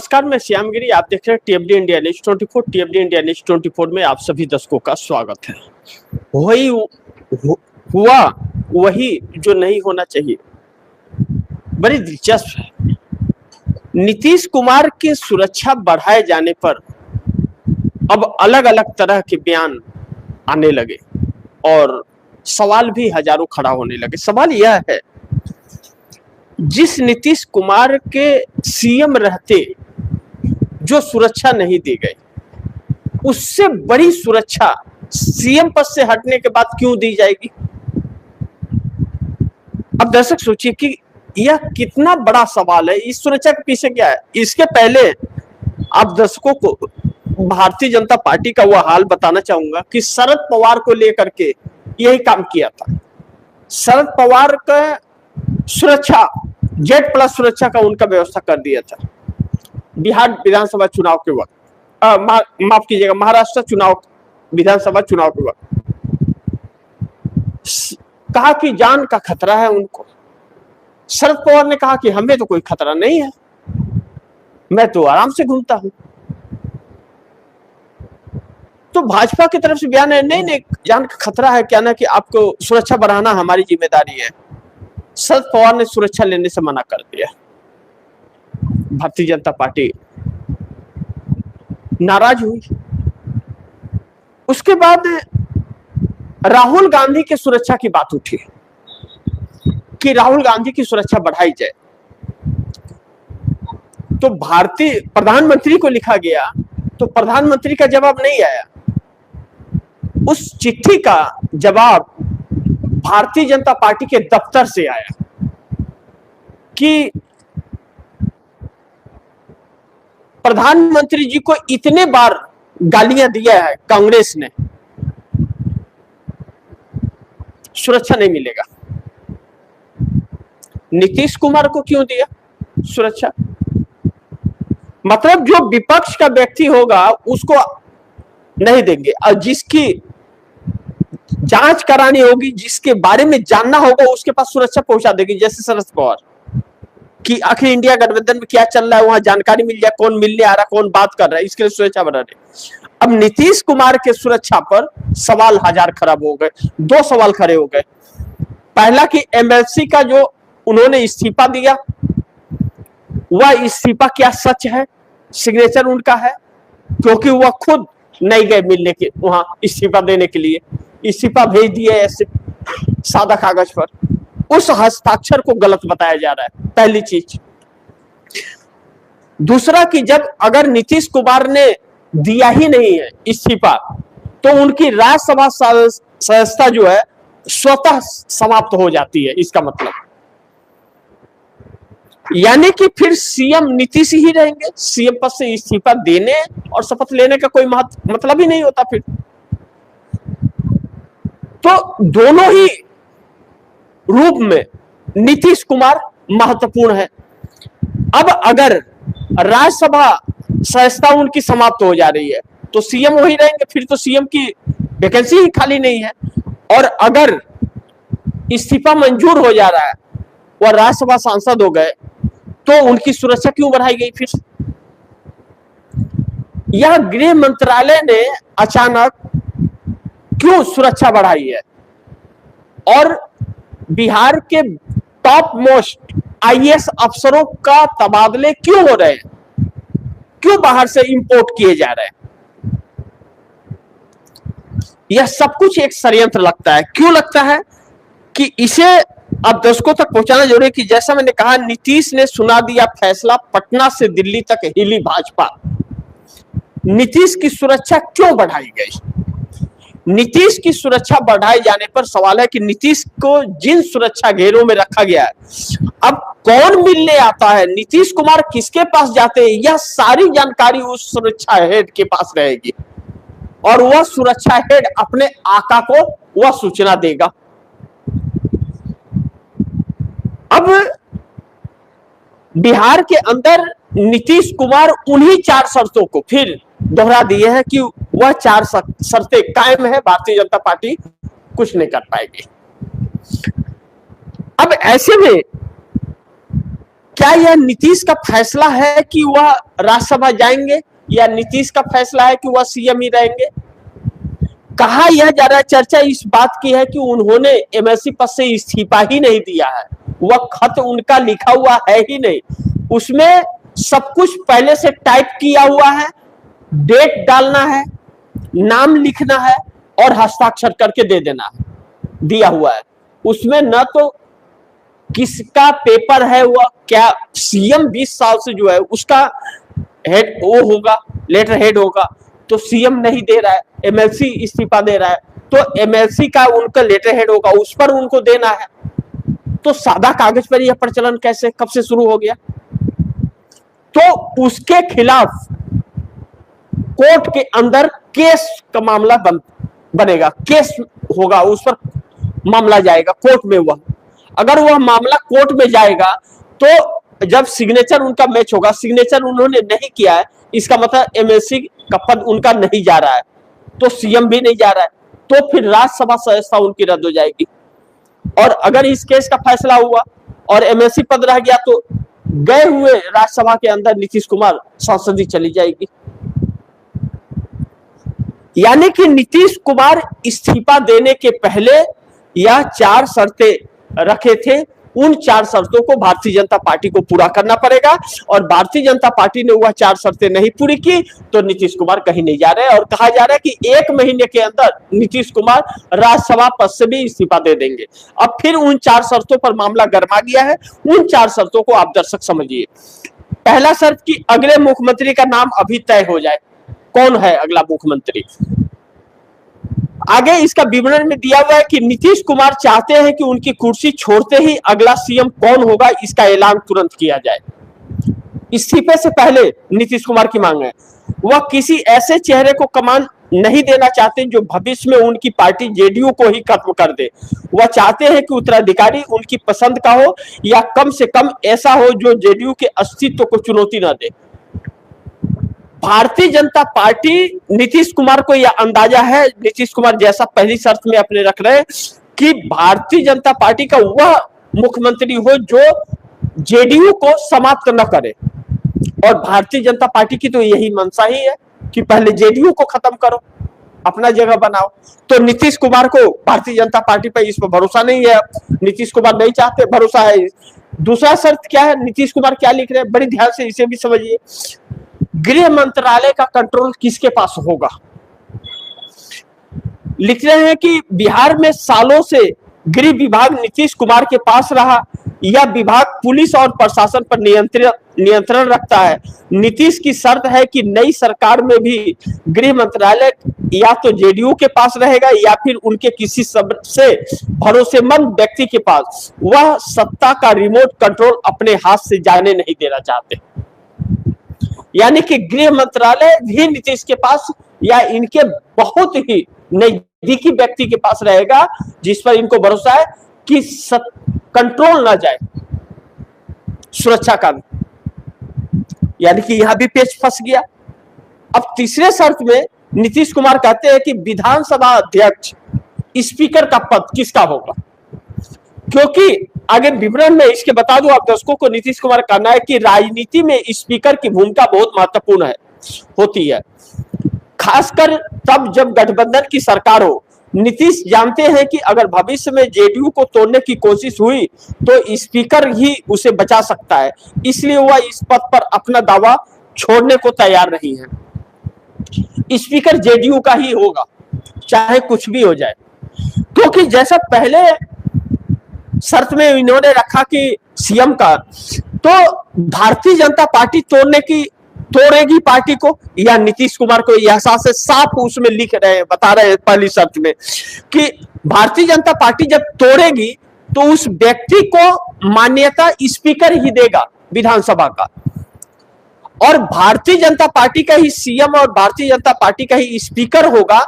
नमस्कार, मैं श्यामगिरी। आप देख रहे हैं टीएफडी इंडिया न्यूज 24। टीएफडी इंडिया न्यूज 24 में आप सभी दर्शकों का स्वागत है। वही हुआ वही जो नहीं होना चाहिए। बड़ी दिलचस्प है। नीतीश कुमार की सुरक्षा बढ़ाए जाने पर अब अलग अलग तरह के बयान आने लगे और सवाल भी हजारों खड़ा होने लगे। सवाल यह है, जिस नीतीश कुमार के सीएम रहते जो सुरक्षा नहीं दी गई, उससे बड़ी सुरक्षा सीएम पद से हटने के बाद क्यों दी जाएगी? अब दर्शक सोचिए कि यह कितना बड़ा सवाल है। इस सुरक्षा के पीछे क्या है? इसके पहले आप दर्शकों को भारतीय जनता पार्टी का वह हाल बताना चाहूंगा कि शरद पवार को लेकर के यही काम किया था। शरद पवार का सुरक्षा Z+ सुरक्षा का उनका व्यवस्था कर दिया था बिहार विधानसभा चुनाव के वक्त, माफ कीजिएगा, महाराष्ट्र चुनाव विधानसभा चुनाव के वक्त। कहा कि जान का खतरा है उनको। शरद पवार ने कहा कि हमें तो कोई खतरा नहीं है, मैं तो आराम से घूमता हूं। तो भाजपा की तरफ से बयान है, नहीं नहीं, जान का खतरा है, क्या ना कि आपको सुरक्षा बढ़ाना हमारी जिम्मेदारी है। शरद पवार ने सुरक्षा लेने से मना कर दिया। भारतीय जनता पार्टी नाराज हुई। उसके बाद राहुल गांधी की सुरक्षा की बात उठी कि राहुल गांधी की सुरक्षा बढ़ाई जाए। तो भारतीय प्रधानमंत्री को लिखा गया, तो प्रधानमंत्री का जवाब नहीं आया। उस चिट्ठी का जवाब भारतीय जनता पार्टी के दफ्तर से आया कि प्रधानमंत्री जी को इतने बार गालियां दिया है कांग्रेस ने, सुरक्षा नहीं मिलेगा। नीतीश कुमार को क्यों दिया सुरक्षा? मतलब जो विपक्ष का व्यक्ति होगा उसको नहीं देंगे, और जिसकी जांच करानी होगी, जिसके बारे में जानना होगा, उसके पास सुरक्षा पहुंचा देगी। जैसे शरद पवार कि आखिर इंडिया गठबंधन में क्या चल रहा है, वहां जानकारी मिल जाए, कौन मिलने आ रहा, कौन बात कर रहा है, इसके लिए सुरक्षा बढ़ा रहे। अब नीतीश कुमार के सुरक्षा पर सवाल हजार खराब हो गए। दो सवाल खड़े हो गए। पहला कि एमएलसी का जो उन्होंने इस्तीफा दिया, वह इस्तीफा क्या सच है? सिग्नेचर उनका है? क्योंकि वह खुद नहीं गए मिलने के वहां इस्तीफा देने के लिए, इस्तीफा भेज दिए ऐसे सादा कागज पर। उस हस्ताक्षर को गलत बताया जा रहा है, पहली चीज। दूसरा कि जब अगर नीतीश कुमार ने दिया ही नहीं है इस्तीफा, तो उनकी राज्यसभा सदस्यता जो है स्वतः समाप्त हो जाती है। इसका मतलब यानी कि फिर सीएम नीतीश ही रहेंगे। सीएम पद से इस्तीफा देने और शपथ लेने का कोई मतलब ही नहीं होता फिर। तो दोनों ही रूप में नीतीश कुमार महत्वपूर्ण है। अब अगर राज्यसभा सदस्यता उनकी समाप्त हो जा रही है तो सीएम वही रहेंगे, फिर तो सीएम की वैकेंसी ही खाली नहीं है। और अगर इस्तीफा मंजूर हो जा रहा है, वह राज्यसभा सांसद हो गए, तो उनकी सुरक्षा क्यों बढ़ाई गई? फिर यह गृह मंत्रालय ने अचानक क्यों सुरक्षा बढ़ाई है? और बिहार के टॉप मोस्ट आईएएस अफसरों का तबादले क्यों हो रहे हैं? क्यों बाहर से इंपोर्ट किए जा रहे हैं? यह सब कुछ एक षड्यंत्र लगता है। क्यों लगता है कि इसे अब दर्शकों तक पहुंचाना जरूरी है कि जैसा मैंने कहा, नीतीश ने सुना दिया फैसला, पटना से दिल्ली तक हिली भाजपा। नीतीश की सुरक्षा क्यों बढ़ाई गई? नीतीश की सुरक्षा बढ़ाए जाने पर सवाल है कि नीतीश को जिन सुरक्षा घेरों में रखा गया है, अब कौन मिलने आता है, नीतीश कुमार किसके पास जाते हैं, यह सारी जानकारी उस सुरक्षा हेड के पास रहेगी और वह सुरक्षा हेड अपने आका को वह सूचना देगा। अब बिहार के अंदर नीतीश कुमार उन्हीं 4 शर्तों को फिर दोहरा दिए हैं कि वह 4 शर्तें कायम है, भारतीय जनता पार्टी कुछ नहीं कर पाएगी। अब ऐसे में क्या यह नीतीश का फैसला है कि वह राज्यसभा जाएंगे या नीतीश का फैसला है कि वह सीएम ही रहेंगे? कहा यह ज्यादा चर्चा इस बात की है कि उन्होंने एमएलसी पद से इस्तीफा ही नहीं दिया है, वह खत उनका लिखा हुआ है ही नहीं, उसमें सब कुछ पहले से टाइप किया हुआ है, डेट डालना है, नाम लिखना है और हस्ताक्षर करके दे देना है, दिया हुआ है। उसमें न तो किसका पेपर है, वह क्या सीएम 20 साल से जो है उसका हेड वो होगा, लेटर हेड होगा, तो सीएम नहीं दे रहा है, एमएलसी इस्तीफा दे रहा है, तो एमएलसी का उनका लेटर हेड होगा, उस पर उनको देना है। तो सादा कागज पर यह प्रचलन कैसे, कब से शुरू हो गया? तो उसके खिलाफ कोर्ट के अंदर केस का मामला बनेगा, केस होगा, उस पर मामला जाएगा कोर्ट में। वह अगर वह मामला कोर्ट में जाएगा तो जब सिग्नेचर उनका मैच होगा, सिग्नेचर उन्होंने नहीं किया है, इसका मतलब एमएलसी का पद उनका नहीं जा रहा है, तो सीएम भी नहीं जा रहा है, तो फिर राज्यसभा सदस्यता उनकी रद्द हो जाएगी। और अगर इस केस का फैसला हुआ और एमएलसी पद रह गया तो गए हुए राज्यसभा के अंदर नीतीश कुमार संसदीय चली जाएगी। यानी कि नीतीश कुमार इस्तीफा देने के पहले यह 4 शर्तें रखे थे, उन 4 शर्तों को भारतीय जनता पार्टी को पूरा करना पड़ेगा, और भारतीय जनता पार्टी ने वह 4 शर्तें नहीं पूरी की तो नीतीश कुमार कहीं नहीं जा रहे, और कहा जा रहा है कि 1 महीने के अंदर नीतीश कुमार राज्यसभा पद से भी इस्तीफा दे देंगे। अब फिर उन 4 शर्तों पर मामला गरमा गया है, उन 4 शर्तों को आप दर्शक समझिए। पहला शर्त कि अगले मुख्यमंत्री का नाम अभी तय हो जाए, कौन है अगला मुख्यमंत्री। आगे इसका विवरण में दिया हुआ है कि नीतीश कुमार चाहते हैं कि उनकी कुर्सी छोड़ते ही अगला सीएम कौन होगा इसका ऐलान तुरंत किया जाए। इस्तीफे से पहले नीतीश कुमार की मांग है, वह किसी ऐसे चेहरे को कमान नहीं देना चाहते जो भविष्य में उनकी पार्टी जेडीयू को ही खत्म कर दे। वह चाहते हैं कि उत्तराधिकारी उनकी पसंद का हो या कम से कम ऐसा हो जो जेडीयू के अस्तित्व को चुनौती न दे। भारतीय जनता पार्टी, नीतीश कुमार को यह अंदाजा है, नीतीश कुमार जैसा पहली शर्त में अपने रख रहे हैं कि भारतीय जनता पार्टी का वह मुख्यमंत्री हो जो जेडीयू को समाप्त न करे, और भारतीय जनता पार्टी की तो यही मंशा ही है कि पहले जेडीयू को खत्म करो, अपना जगह बनाओ। तो नीतीश कुमार को भारतीय जनता पार्टी पर इस पर भरोसा नहीं है, नीतीश कुमार नहीं चाहते, भरोसा है। दूसरा शर्त क्या है, नीतीश कुमार क्या लिख रहे हैं, बड़ी ध्यान से इसे भी समझिए। गृह मंत्रालय का कंट्रोल किसके पास होगा। लिख रहे हैं कि बिहार में सालों से गृह विभाग नीतीश कुमार के पास रहा, यह विभाग पुलिस और प्रशासन पर नियंत्रण रखता है। नीतीश की शर्त है कि नई सरकार में भी गृह मंत्रालय या तो जेडीयू के पास रहेगा या फिर उनके किसी सबसे भरोसेमंद व्यक्ति के पास। वह सत्ता का रिमोट कंट्रोल अपने हाथ से जाने नहीं देना चाहते। यानी कि गृह मंत्रालय भी नीतीश के पास या इनके बहुत ही नजदीकी व्यक्ति के पास रहेगा, जिस पर इनको भरोसा है कि कंट्रोल ना जाए सुरक्षा का। यानी कि यहां भी पेच फंस गया। अब तीसरे शर्त में नीतीश कुमार कहते हैं कि विधानसभा अध्यक्ष स्पीकर का पद किसका होगा, क्योंकि आगे विवरण में इसके बता दूं आप दर्शकों को, नीतीश कुमार का कहना है कि राजनीति में स्पीकर की भूमिका बहुत महत्वपूर्ण होती है, खासकर तब जब गठबंधन की सरकार हो। नीतीश जानते हैं कि अगर भविष्य में जेडीयू को तोड़ने की कोशिश हुई तो स्पीकर ही उसे बचा सकता है, इसलिए वह इस पद पर अपना दावा छोड़ने को तैयार नहीं है। स्पीकर जेडीयू का ही होगा, चाहे कुछ भी हो जाए, क्योंकि जैसा पहले शर्त में इन्होंने रखा कि सीएम का, तो भारतीय जनता पार्टी तोड़ेगी पार्टी को या नीतीश कुमार को यह एहसास है, साफ उसमें लिख रहे हैं, बता रहे हैं पहली शर्त में कि भारतीय जनता पार्टी जब तोड़ेगी तो उस व्यक्ति को मान्यता स्पीकर ही देगा विधानसभा का, और भारतीय जनता पार्टी का ही सीएम और भारतीय जनता पार्टी का ही स्पीकर होगा।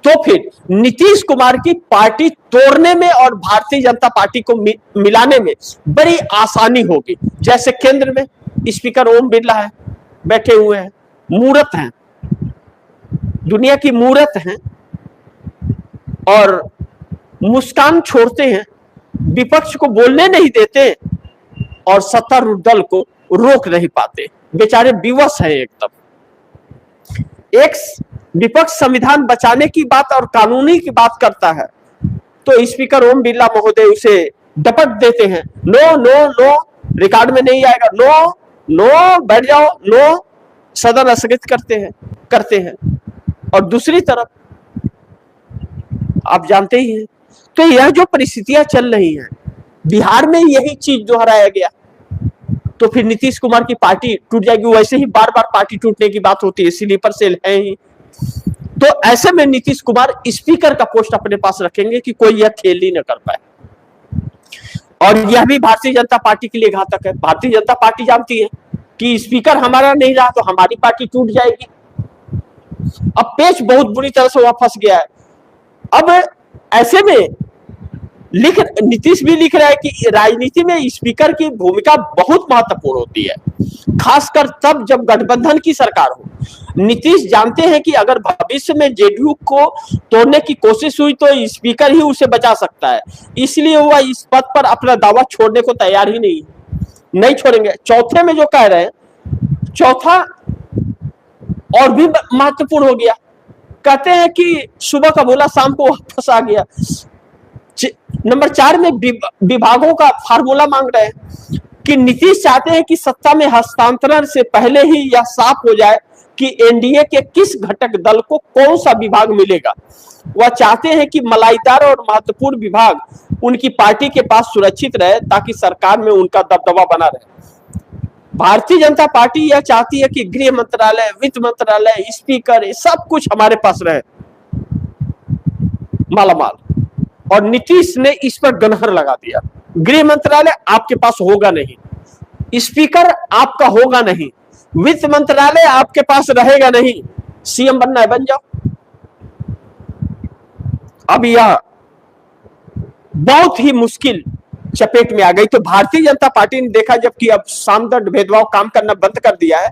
तो फिर नीतीश कुमार की पार्टी तोड़ने में और भारतीय जनता पार्टी को मिलाने में बड़ी आसानी होगी। जैसे केंद्र में स्पीकर ओम बिरला है, बैठे हुए हैं, मूर्त हैं, दुनिया की मूर्त हैं, और मुस्कान छोड़ते हैं, विपक्ष को बोलने नहीं देते, और सत्तारूढ़ दल को रोक नहीं पाते, बेचारे विवश हैं एकदम। एक विपक्ष संविधान बचाने की बात और कानूनी की बात करता है तो स्पीकर ओम बिरला महोदय उसे डपट देते हैं, नो नो नो, रिकॉर्ड में नहीं आएगा, नो नो, बैठ जाओ, नो, सदन स्थगित करते हैं। और दूसरी तरफ आप जानते ही हैं, तो यह जो परिस्थितियां चल रही हैं, बिहार में यही चीज दोहराया गया तो फिर नीतीश कुमार की पार्टी टूट जाएगी। वैसे ही बार बार पार्टी टूटने की बात होती है, स्लीपर सेल है ही। तो ऐसे में नीतीश कुमार स्पीकर का पोस्ट अपने पास रखेंगे कि कोई यह खेल ही न कर पाए, और यह भी भारतीय जनता पार्टी के लिए घातक है। भारतीय जनता पार्टी जानती है कि स्पीकर हमारा नहीं रहा तो हमारी पार्टी टूट जाएगी। अब पेच बहुत बुरी तरह से वहां फंस गया है। अब ऐसे में नीतीश भी लिख रहा है कि राजनीति में स्पीकर की भूमिका बहुत महत्वपूर्ण होती है, खासकर तब जब गठबंधन की सरकार हो। नीतीश जानते हैं कि अगर भविष्य में जेडीयू को तोड़ने की कोशिश हुई तो स्पीकर ही उसे बचा सकता है, इसलिए वह इस पद पर अपना दावा छोड़ने को तैयार ही नहीं छोड़ेंगे। चौथे में जो कह रहे हैं, चौथा और भी महत्वपूर्ण हो गया। कहते हैं कि सुबह का बोला शाम को वापस आ गया। नंबर 4 में विभागों का फार्मूला मांग रहे हैं कि नीतीश चाहते हैं कि सत्ता में हस्तांतरण से पहले ही यह साफ हो जाए कि एनडीए के किस घटक दल को कौन सा विभाग मिलेगा। वह चाहते हैं कि मलाईदार और महत्वपूर्ण विभाग उनकी पार्टी के पास सुरक्षित रहे ताकि सरकार में उनका दबदबा बना रहे। भारतीय जनता पार्टी यह चाहती है कि गृह मंत्रालय, वित्त मंत्रालय, स्पीकर, सब कुछ हमारे पास रहे, मालामाल। और नीतीश ने इस पर गनहर लगा दिया। गृह मंत्रालय आपके पास होगा नहीं, स्पीकर आपका होगा नहीं, वित्त मंत्रालय आपके पास रहेगा नहीं, सीएम बनना है बन जाओ। अब यह बहुत ही मुश्किल चपेट में आ गई। तो भारतीय जनता पार्टी ने देखा जबकि अब सामदर्द भेदभाव काम करना बंद कर दिया है,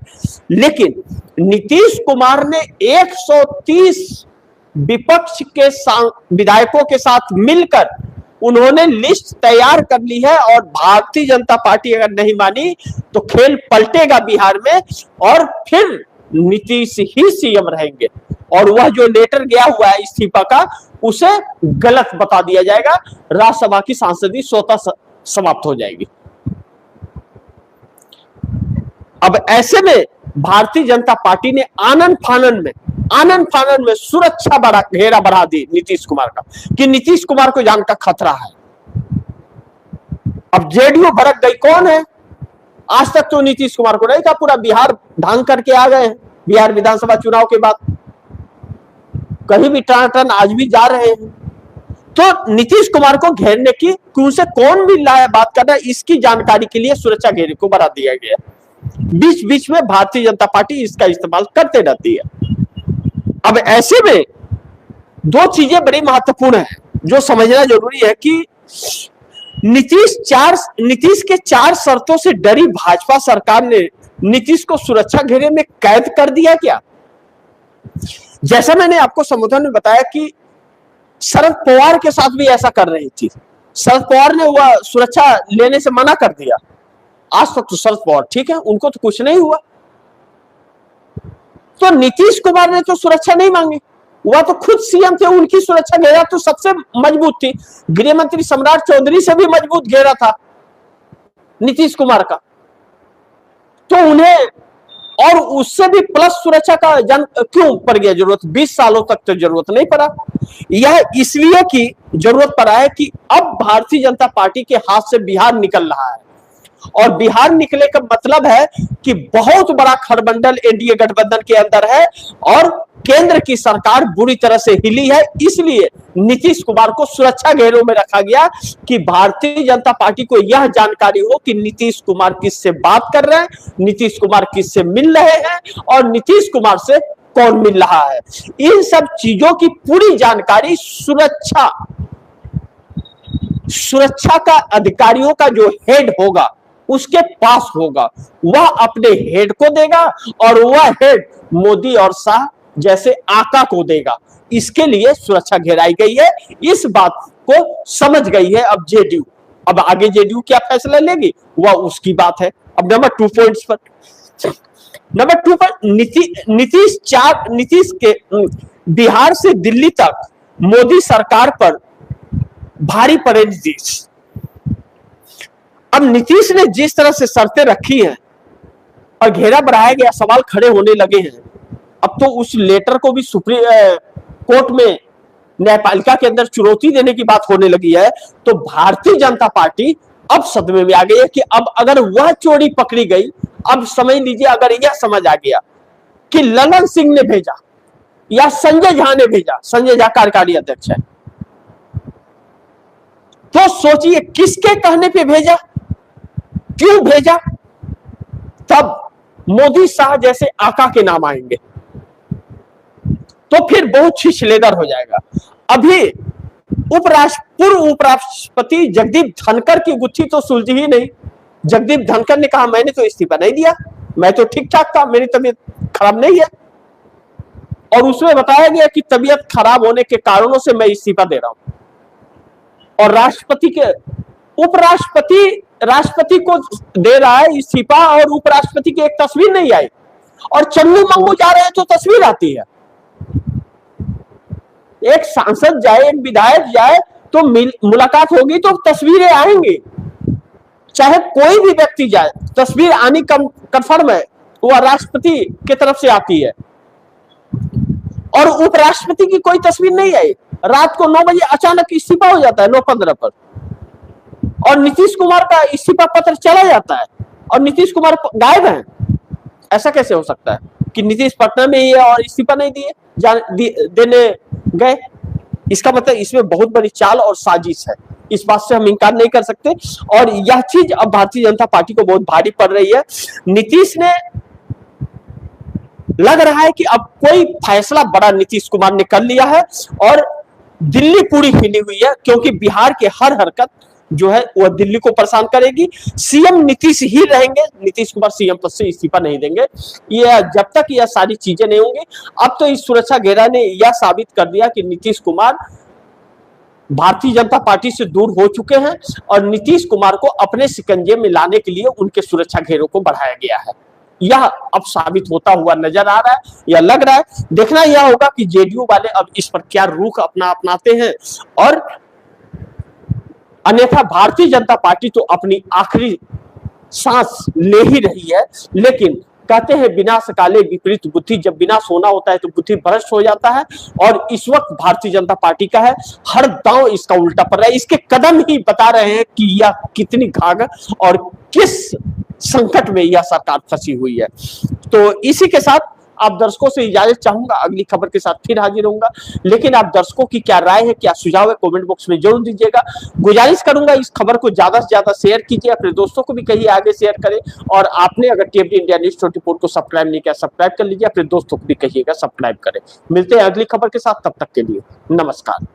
लेकिन नीतीश कुमार ने 130 विपक्ष के विधायकों के साथ मिलकर उन्होंने लिस्ट तैयार कर ली है। और भारतीय जनता पार्टी अगर नहीं मानी तो खेल पलटेगा बिहार में और फिर नीतीश ही सीएम रहेंगे। और वह जो लेटर गया हुआ है इस्तीफा का, उसे गलत बता दिया जाएगा, राज्यसभा की सांसदी स्वतः समाप्त हो जाएगी। अब ऐसे में भारतीय जनता पार्टी ने आनन फानन में सुरक्षा घेरा बढ़ा दी नीतीश कुमार का कि नीतीश कुमार को जान का खतरा है। अब जेडीयू भड़क गई, कौन है? आज तक तो नीतीश कुमार को नहीं था, पूरा बिहार ढांग करके आ गए हैं। बिहार विधानसभा चुनाव के बाद कहीं भी टनाटन आज भी जा रहे हैं। तो नीतीश कुमार को घेरने की उनसे कौन भी लाया बात कर रहा है, इसकी जानकारी के लिए सुरक्षा घेरे को बढ़ा दिया गया। बीच बीच में भारतीय जनता पार्टी इसका इस्तेमाल करते रहती है। अब ऐसे में दो चीजें बड़ी महत्वपूर्ण है जो समझना जरूरी है कि नीतीश के 4 शर्तों से डरी भाजपा सरकार ने नीतीश को सुरक्षा घेरे में कैद कर दिया क्या? जैसा मैंने आपको संबोधन में बताया कि शरद पवार के साथ भी ऐसा कर रही थी। शरद पवार ने वह सुरक्षा लेने से मना कर दिया। आज तक तो शरद पवार ठीक है, उनको तो कुछ नहीं हुआ। तो नीतीश कुमार ने तो सुरक्षा नहीं मांगी, वह तो खुद सीएम थे, उनकी सुरक्षा घेरा तो सबसे मजबूत थी। गृह मंत्री सम्राट चौधरी से भी मजबूत घेरा था नीतीश कुमार का। तो उन्हें और उससे भी प्लस सुरक्षा का क्यों पड़ गया जरूरत? 20 सालों तक तो जरूरत नहीं पड़ा। यह इसलिए की जरूरत पड़ा है कि अब भारतीय जनता पार्टी के हाथ से बिहार निकल रहा है, और बिहार निकले का मतलब है कि बहुत बड़ा खरबंडल एनडीए गठबंधन के अंदर है और केंद्र की सरकार बुरी तरह से हिली है। इसलिए नीतीश कुमार को सुरक्षा घेरों में रखा गया कि भारतीय जनता पार्टी को यह जानकारी हो कि नीतीश कुमार किससे बात कर रहे हैं, नीतीश कुमार किससे मिल रहे हैं और नीतीश कुमार से कौन मिल रहा है। इन सब चीजों की पूरी जानकारी सुरक्षा का अधिकारियों का जो हेड होगा उसके पास होगा। वह अपने हेड को देगा और वह हेड मोदी और शाह जैसे आका को देगा। इसके लिए सुरक्षा घेराई गई है। इस बात को समझ गई है अब जेडीयू। अब आगे जेडीयू क्या फैसला लेगी वह उसकी बात है। अब नंबर 2 पॉइंट्स पर, नंबर 2 पर नीतीश के बिहार से दिल्ली तक मोदी सरकार पर भारी पड़े नीतीश। अब नीतीश ने जिस तरह से शर्तें रखी हैं और घेरा बढ़ाया गया, सवाल खड़े होने लगे हैं। अब तो उस लेटर को भी सुप्रीम कोर्ट में न्यायपालिका के अंदर चुनौती देने की बात होने लगी है। तो भारतीय जनता पार्टी अब सदमे में आ गई है कि अब अगर वह चोरी पकड़ी गई, अब समझ लीजिए अगर यह समझ आ गया कि ललन सिंह ने भेजा या संजय झा ने भेजा, संजय झा कार्यकारी अध्यक्ष है, तो सोचिए किसके कहने पे भेजा, क्यों भेजा, तब मोदी शाह जैसे आका के नाम आएंगे तो फिर बहुत छिछलेदर हो जाएगा। अभी पूर्व उपराष्ट्रपति जगदीप धनखड़ की गुत्थी तो सुलझी ही नहीं। जगदीप धनखड़ ने कहा मैंने तो इस्तीफा नहीं दिया, मैं तो ठीक ठाक था, मेरी तबीयत खराब नहीं है, और उसमें बताया गया कि तबीयत खराब होने के कारणों से मैं इस्तीफा दे रहा हूं। और राष्ट्रपति को दे रहा है इस्तीफा और उपराष्ट्रपति की एक तस्वीर नहीं आई, और चन्नू मंगू जा रहे हैं तो तस्वीर आती है। एक सांसद जाए, एक विधायक जाए तो मुलाकात होगी तो तस्वीरें आएंगी, चाहे कोई भी व्यक्ति जाए तस्वीर आनी कंफर्म है, वह राष्ट्रपति की तरफ से आती है। और उपराष्ट्रपति की कोई तस्वीर नहीं आई, रात को 9 बजे अचानक इस्तीफा हो जाता है 9:15 पर, और नीतीश कुमार का इस्तीफा पत्र चला जाता है और नीतीश कुमार गायब हैं। ऐसा कैसे हो सकता है कि नीतीश पटना में ही है और इस्तीफा नहीं देने गए? इसका मतलब इसमें बहुत बड़ी चाल और साजिश है, इस बात से हम इनकार नहीं कर सकते। और यह चीज अब भारतीय जनता पार्टी को बहुत भारी पड़ रही है। नीतीश ने, लग रहा है कि अब कोई फैसला बड़ा नीतीश कुमार ने कर लिया है और दिल्ली पूरी हिली हुई है, क्योंकि बिहार के हर हरकत जो है वह दिल्ली को परेशान करेगी। सीएम नीतीश ही रहेंगे, नीतीश कुमार सीएम पद से इस्तीफा नहीं देंगे, ये जब तक यह सारी चीजें नहीं होंगी। अब तो इस सुरक्षा घेरा ने यह साबित कर दिया कि नीतीश कुमार भारतीय जनता पार्टी से दूर हो चुके हैं और नीतीश कुमार को अपने शिकंजे में लाने के लिए उनके सुरक्षा घेरों को बढ़ाया गया है। यह अब साबित होता हुआ नजर आ रहा है, यह लग रहा है। देखना यह होगा कि जेडीयू वाले अब इस पर क्या रुख अपनाते हैं, और अन्यथा भारतीय जनता पार्टी तो अपनी आखिरी सांस ले ही रही है। लेकिन कहते हैं विनाश काले विपरीत बुद्धि, जब विनाश होना होता है तो बुद्धि भ्रष्ट हो जाता है, और इस वक्त भारतीय जनता पार्टी का है, हर दांव इसका उल्टा पड़ रहा है। इसके कदम ही बता रहे हैं कि यह कितनी घाघ और किस संकट में यह सरकार फंसी हुई है। तो इसी के साथ आप दर्शकों से इजाजत चाहूंगा, अगली खबर के साथ फिर हाजिर होऊंगा। लेकिन आप दर्शकों की क्या राय है, क्या सुझाव है, कमेंट बॉक्स में जरूर दीजिएगा। गुजारिश करूंगा इस खबर को ज्यादा से ज्यादा शेयर कीजिए, अपने दोस्तों को भी कहिए आगे शेयर करें। और आपने अगर टीएफडी इंडिया न्यूज़ 24 को सब्सक्राइब नहीं किया, सब्सक्राइब कर लीजिए, अपने दोस्तों को भी कहिएगा सब्सक्राइब करें। मिलते हैं अगली खबर के साथ, तब तक के लिए नमस्कार।